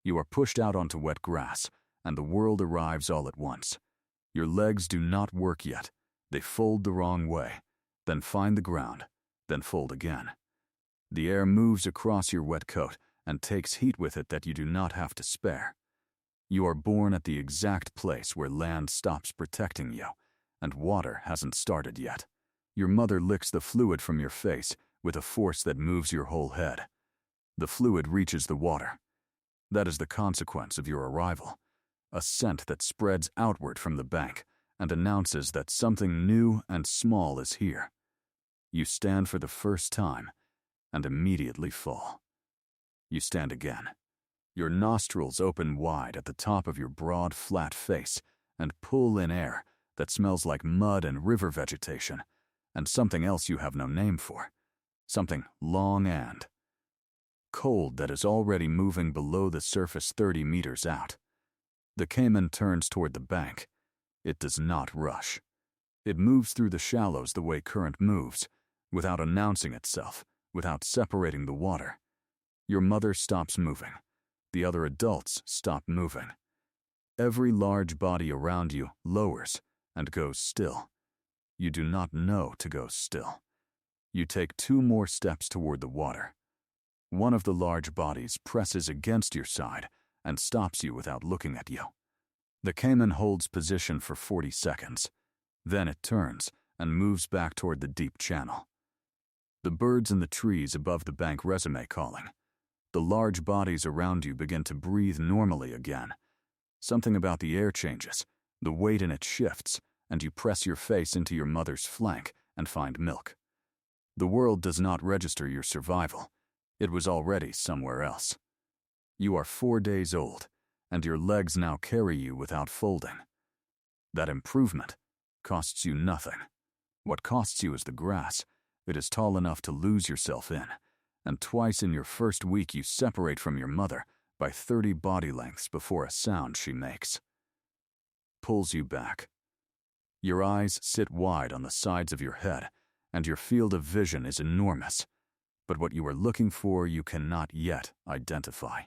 You are pushed out onto wet grass, and the world arrives all at once. Your legs do not work yet. They fold the wrong way, then find the ground, then fold again. The air moves across your wet coat and takes heat with it that you do not have to spare. You are born at the exact place where land stops protecting you, and water hasn't started yet. Your mother licks the fluid from your face with a force that moves your whole head. The fluid reaches the water. That is the consequence of your arrival, a scent that spreads outward from the bank and announces that something new and small is here. You stand for the first time and immediately fall. You stand again. Your nostrils open wide at the top of your broad, flat face and pull in air that smells like mud and river vegetation, and something else you have no name for, something long and cold that is already moving below the surface 30 meters out. The caiman turns toward the bank. It does not rush. It moves through the shallows the way current moves, without announcing itself, without separating the water. Your mother stops moving. The other adults stop moving. Every large body around you lowers and goes still. You do not know to go still. You take 2 more steps toward the water. One of the large bodies presses against your side and stops you without looking at you. The caiman holds position for 40 seconds. Then it turns and moves back toward the deep channel. The birds in the trees above the bank resume calling. The large bodies around you begin to breathe normally again. Something about the air changes, the weight in it shifts, and you press your face into your mother's flank and find milk. The world does not register your survival. It was already somewhere else. You are 4 days old, and your legs now carry you without folding. That improvement costs you nothing. What costs you is the grass. It is tall enough to lose yourself in, and twice in your first week you separate from your mother by 30 body lengths before a sound she makes. Pulls you back. Your eyes sit wide on the sides of your head, and your field of vision is enormous. But what you are looking for you cannot yet identify.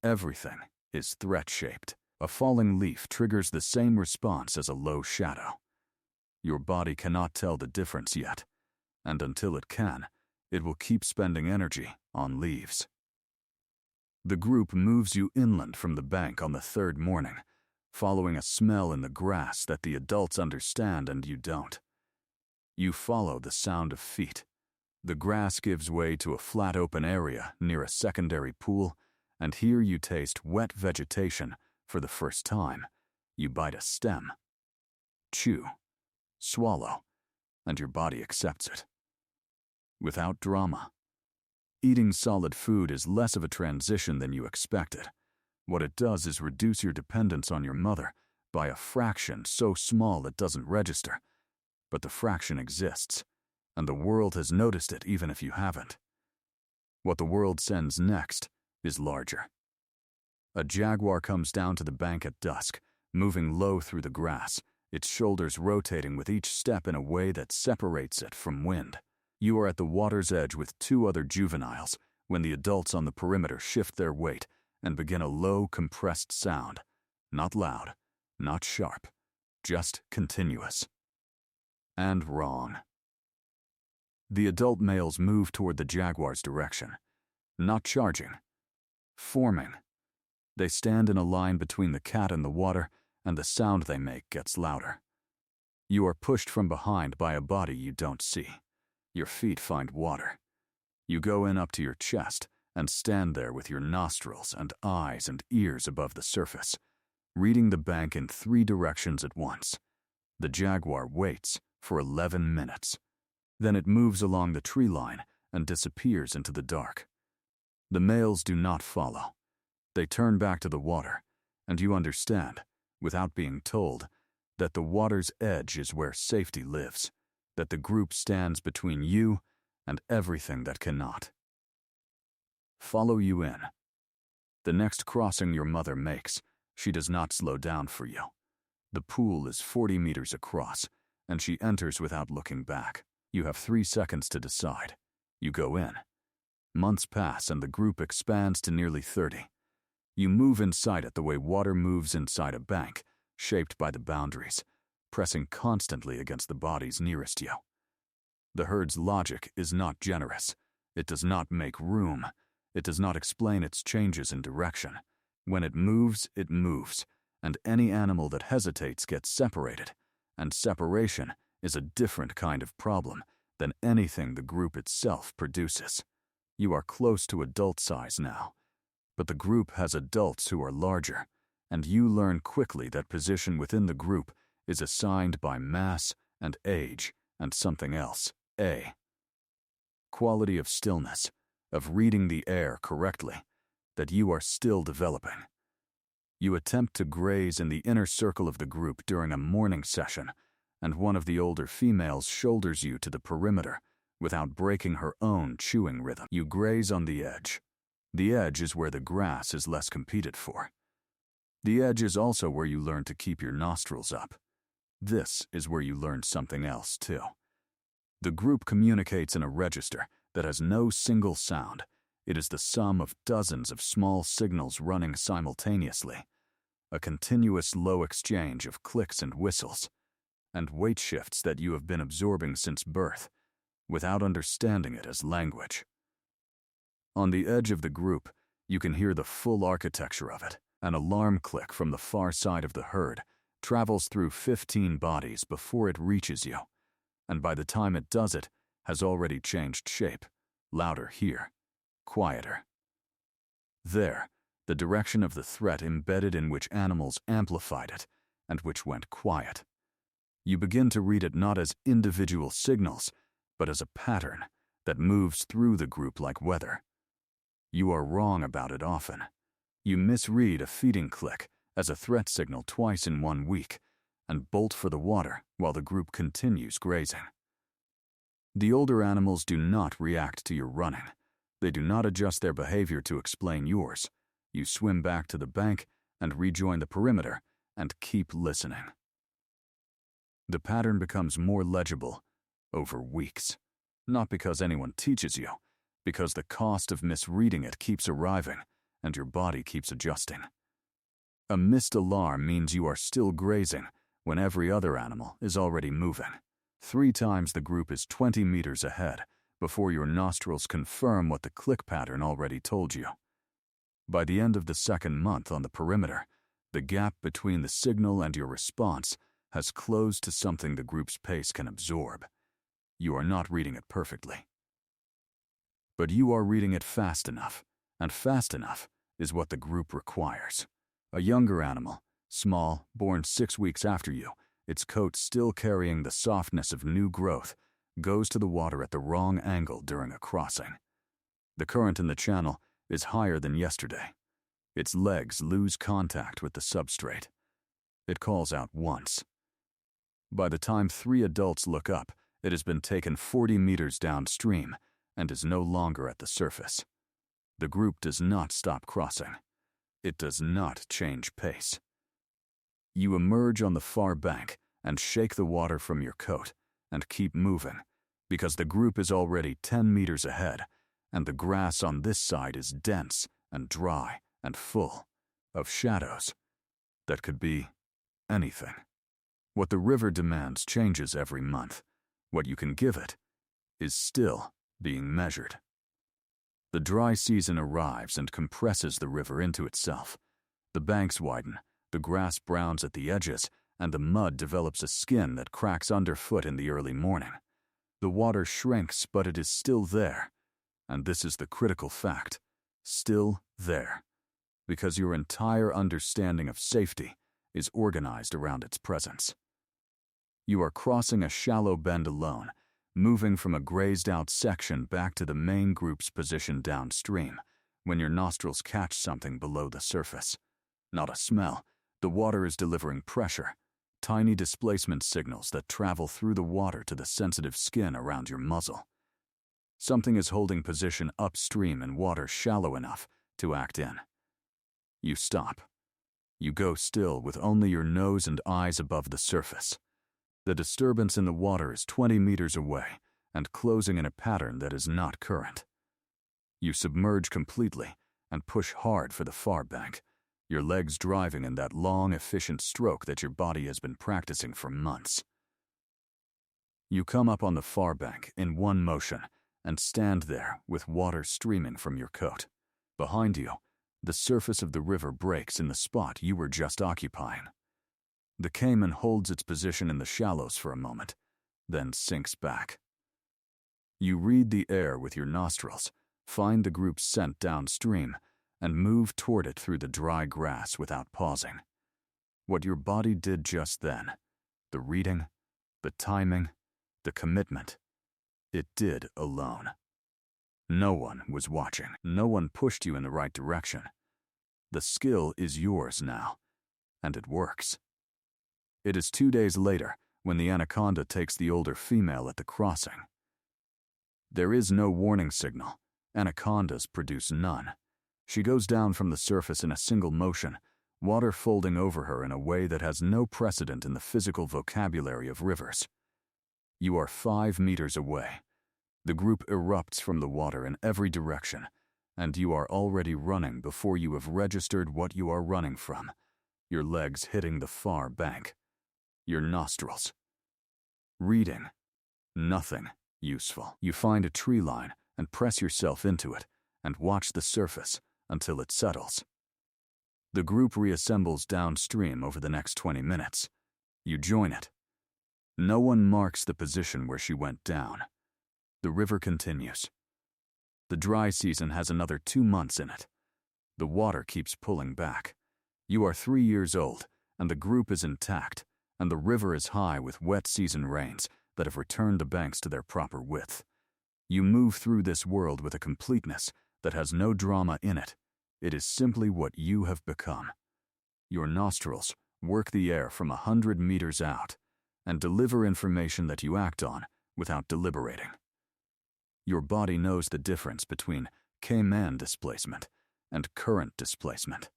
Everything is threat-shaped. A falling leaf triggers the same response as a low shadow. Your body cannot tell the difference yet, and until it can, it will keep spending energy on leaves. The group moves you inland from the bank on the 3rd morning, following a smell in the grass that the adults understand and you don't. You follow the sound of feet. The grass gives way to a flat open area near a secondary pool, and here you taste wet vegetation for the first time. You bite a stem, chew, swallow, and your body accepts it. Without drama. Eating solid food is less of a transition than you expected. What it does is reduce your dependence on your mother by a fraction so small it doesn't register. But the fraction exists, and the world has noticed it even if you haven't. What the world sends next is larger. A jaguar comes down to the bank at dusk, moving low through the grass, its shoulders rotating with each step in a way that separates it from wind. You are at the water's edge with 2 other juveniles when the adults on the perimeter shift their weight and begin a low, compressed sound. Not loud, not sharp, just continuous. And wrong. The adult males move toward the jaguar's direction, not charging, forming. They stand in a line between the cat and the water, and the sound they make gets louder. You are pushed from behind by a body you don't see. Your feet find water. You go in up to your chest and stand there with your nostrils and eyes and ears above the surface, reading the bank in 3 directions at once. The jaguar waits for 11 minutes. Then it moves along the tree line and disappears into the dark. The males do not follow. They turn back to the water, and you understand, without being told, that the water's edge is where safety lives, that the group stands between you and everything that cannot. Follow you in. The next crossing your mother makes, she does not slow down for you. The pool is 40 meters across, and she enters without looking back. You have 3 seconds to decide. You go in. Months pass and the group expands to nearly 30. You move inside it the way water moves inside a bank, shaped by the boundaries, pressing constantly against the bodies nearest you. The herd's logic is not generous. It does not make room. It does not explain its changes in direction. When it moves, and any animal that hesitates gets separated, and separation is a different kind of problem than anything the group itself produces. You are close to adult size now, but the group has adults who are larger, and you learn quickly that position within the group is assigned by mass and age and something else, quality of stillness, of reading the air correctly, that you are still developing. You attempt to graze in the inner circle of the group during a morning session, and one of the older females shoulders you to the perimeter without breaking her own chewing rhythm. You graze on the edge. The edge is where the grass is less competed for. The edge is also where you learn to keep your nostrils up. This is where you learn something else, too. The group communicates in a register that has no single sound. It is the sum of dozens of small signals running simultaneously, a continuous low exchange of clicks and whistles, and weight shifts that you have been absorbing since birth, without understanding it as language. On the edge of the group, you can hear the full architecture of it. An alarm click from the far side of the herd travels through 15 bodies before it reaches you, and by the time it does it, has already changed shape, louder here, quieter. There, the direction of the threat embedded in which animals amplified it, and which went quiet. You begin to read it not as individual signals, but as a pattern that moves through the group like weather. You are wrong about it often. You misread a feeding click as a threat signal twice in 1 week, and bolt for the water while the group continues grazing. The older animals do not react to your running. They do not adjust their behavior to explain yours. You swim back to the bank and rejoin the perimeter and keep listening. The pattern becomes more legible over weeks, not because anyone teaches you, because the cost of misreading it keeps arriving and your body keeps adjusting. A missed alarm means you are still grazing when every other animal is already moving. 3 times the group is 20 meters ahead before your nostrils confirm what the click pattern already told you. By the end of the 2nd month on the perimeter, the gap between the signal and your response has closed to something the group's pace can absorb. You are not reading it perfectly, but you are reading it fast enough, and fast enough is what the group requires. A younger animal, small, born 6 weeks after you, its coat still carrying the softness of new growth, goes to the water at the wrong angle during a crossing. The current in the channel is higher than yesterday. Its legs lose contact with the substrate. It calls out once. By the time 3 adults look up, it has been taken 40 meters downstream and is no longer at the surface. The group does not stop crossing. It does not change pace. You emerge on the far bank and shake the water from your coat and keep moving, because the group is already 10 meters ahead, and the grass on this side is dense and dry and full of shadows that could be anything. What the river demands changes every month. What you can give it is still being measured. The dry season arrives and compresses the river into itself. The banks widen, the grass browns at the edges, and the mud develops a skin that cracks underfoot in the early morning. The water shrinks, but it is still there. And this is the critical fact, still there, because your entire understanding of safety is organized around its presence. You are crossing a shallow bend alone, moving from a grazed-out section back to the main group's position downstream, when your nostrils catch something below the surface. Not a smell. The water is delivering pressure, tiny displacement signals that travel through the water to the sensitive skin around your muzzle. Something is holding position upstream in water shallow enough to act in. You stop. You go still with only your nose and eyes above the surface. The disturbance in the water is 20 meters away and closing in a pattern that is not current. You submerge completely and push hard for the far bank, your legs driving in that long, efficient stroke that your body has been practicing for months. You come up on the far bank in one motion and stand there with water streaming from your coat. Behind you, the surface of the river breaks in the spot you were just occupying. The caiman holds its position in the shallows for a moment, then sinks back. You read the air with your nostrils, find the group's scent downstream, and move toward it through the dry grass without pausing. What your body did just then, the reading, the timing, the commitment, it did alone. No one was watching. No one pushed you in the right direction. The skill is yours now, and it works. It is 2 days later when the anaconda takes the older female at the crossing. There is no warning signal. Anacondas produce none. She goes down from the surface in a single motion, water folding over her in a way that has no precedent in the physical vocabulary of rivers. You are 5 meters away. The group erupts from the water in every direction, and you are already running before you have registered what you are running from, your legs hitting the far bank, your nostrils. Reading. Nothing useful. You find a tree line and press yourself into it and watch the surface until it settles. The group reassembles downstream over the next 20 minutes. You join it. No one marks the position where she went down. The river continues. The dry season has another 2 months in it. The water keeps pulling back. You are 3 years old, and the group is intact, and the river is high with wet season rains that have returned the banks to their proper width. You move through this world with a completeness that has no drama in it. It is simply what you have become. Your nostrils work the air from 100 meters out and deliver information that you act on without deliberating. Your body knows the difference between caiman displacement and current displacement.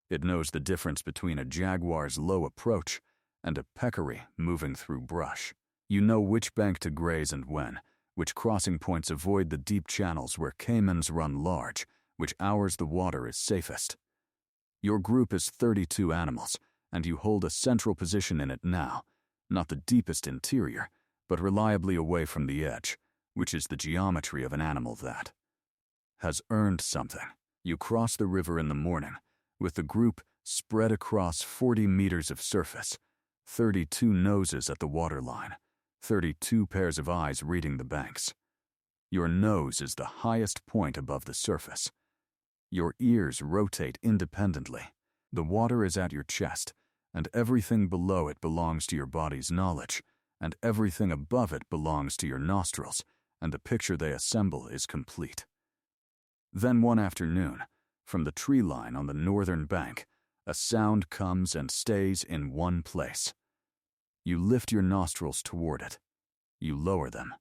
It knows the difference between a jaguar's low approach and a peccary moving through brush. You know which bank to graze and when, which crossing points avoid the deep channels where caimans run large, which hours the water is safest. Your group is 32 animals, and you hold a central position in it now, not the deepest interior, but reliably away from the edge, which is the geometry of an animal that has earned something. You cross the river in the morning, with the group spread across 40 meters of surface, 32 noses at the waterline, 32 pairs of eyes reading the banks. Your nose is the highest point above the surface. Your ears rotate independently. The water is at your chest, and everything below it belongs to your body's knowledge, and everything above it belongs to your nostrils, and the picture they assemble is complete. Then one afternoon, from the tree line on the northern bank, a sound comes and stays in one place. You lift your nostrils toward it. You lower them.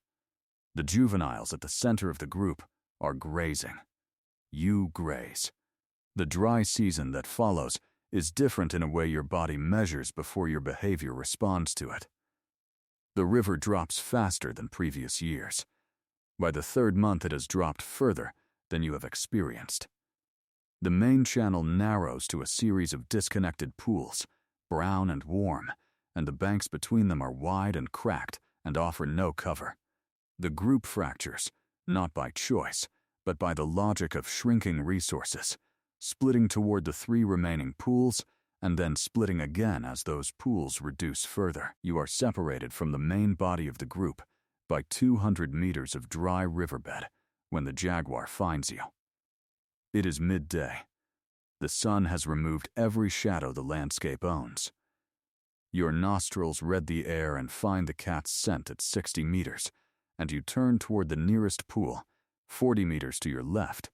The juveniles at the center of the group are grazing. You graze. The dry season that follows is different in a way your body measures before your behavior responds to it. The river drops faster than previous years. By the 3rd month, it has dropped further than you have experienced. The main channel narrows to a series of disconnected pools, brown and warm, and the banks between them are wide and cracked and offer no cover. The group fractures, not by choice, but by the logic of shrinking resources, splitting toward the 3 remaining pools and then splitting again as those pools reduce further. You are separated from the main body of the group by 200 meters of dry riverbed when the jaguar finds you. It is midday. The sun has removed every shadow the landscape owns. Your nostrils read the air and find the cat's scent at 60 meters, and you turn toward the nearest pool, 40 meters to your left,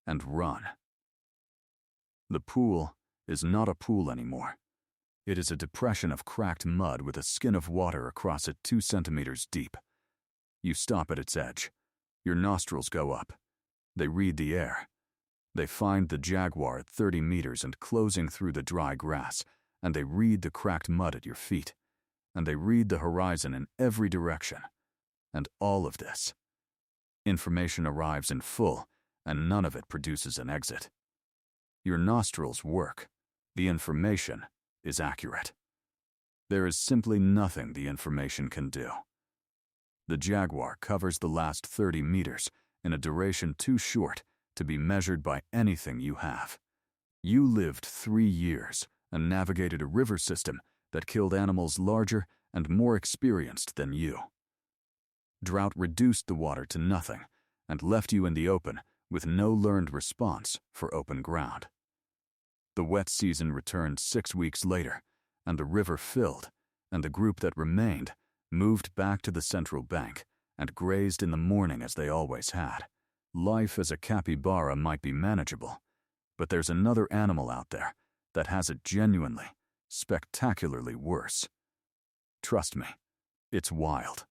and run. The pool is not a pool anymore. It is a depression of cracked mud with a skin of water across it 2 centimeters deep. You stop at its edge. Your nostrils go up. They read the air. They find the jaguar at 30 meters and closing through the dry grass, and they read the cracked mud at your feet, and they read the horizon in every direction. And all of this. Information arrives in full, and none of it produces an exit. Your nostrils work. The information is accurate. There is simply nothing the information can do. The jaguar covers the last 30 meters in a duration too short to be measured by anything you have. You lived 3 years and navigated a river system that killed animals larger and more experienced than you. Drought reduced the water to nothing and left you in the open with no learned response for open ground. The wet season returned 6 weeks later, and the river filled, and the group that remained moved back to the central bank and grazed in the morning as they always had. Life as a capybara might be manageable, but there's another animal out there that has it genuinely, spectacularly worse. Trust me, it's wild.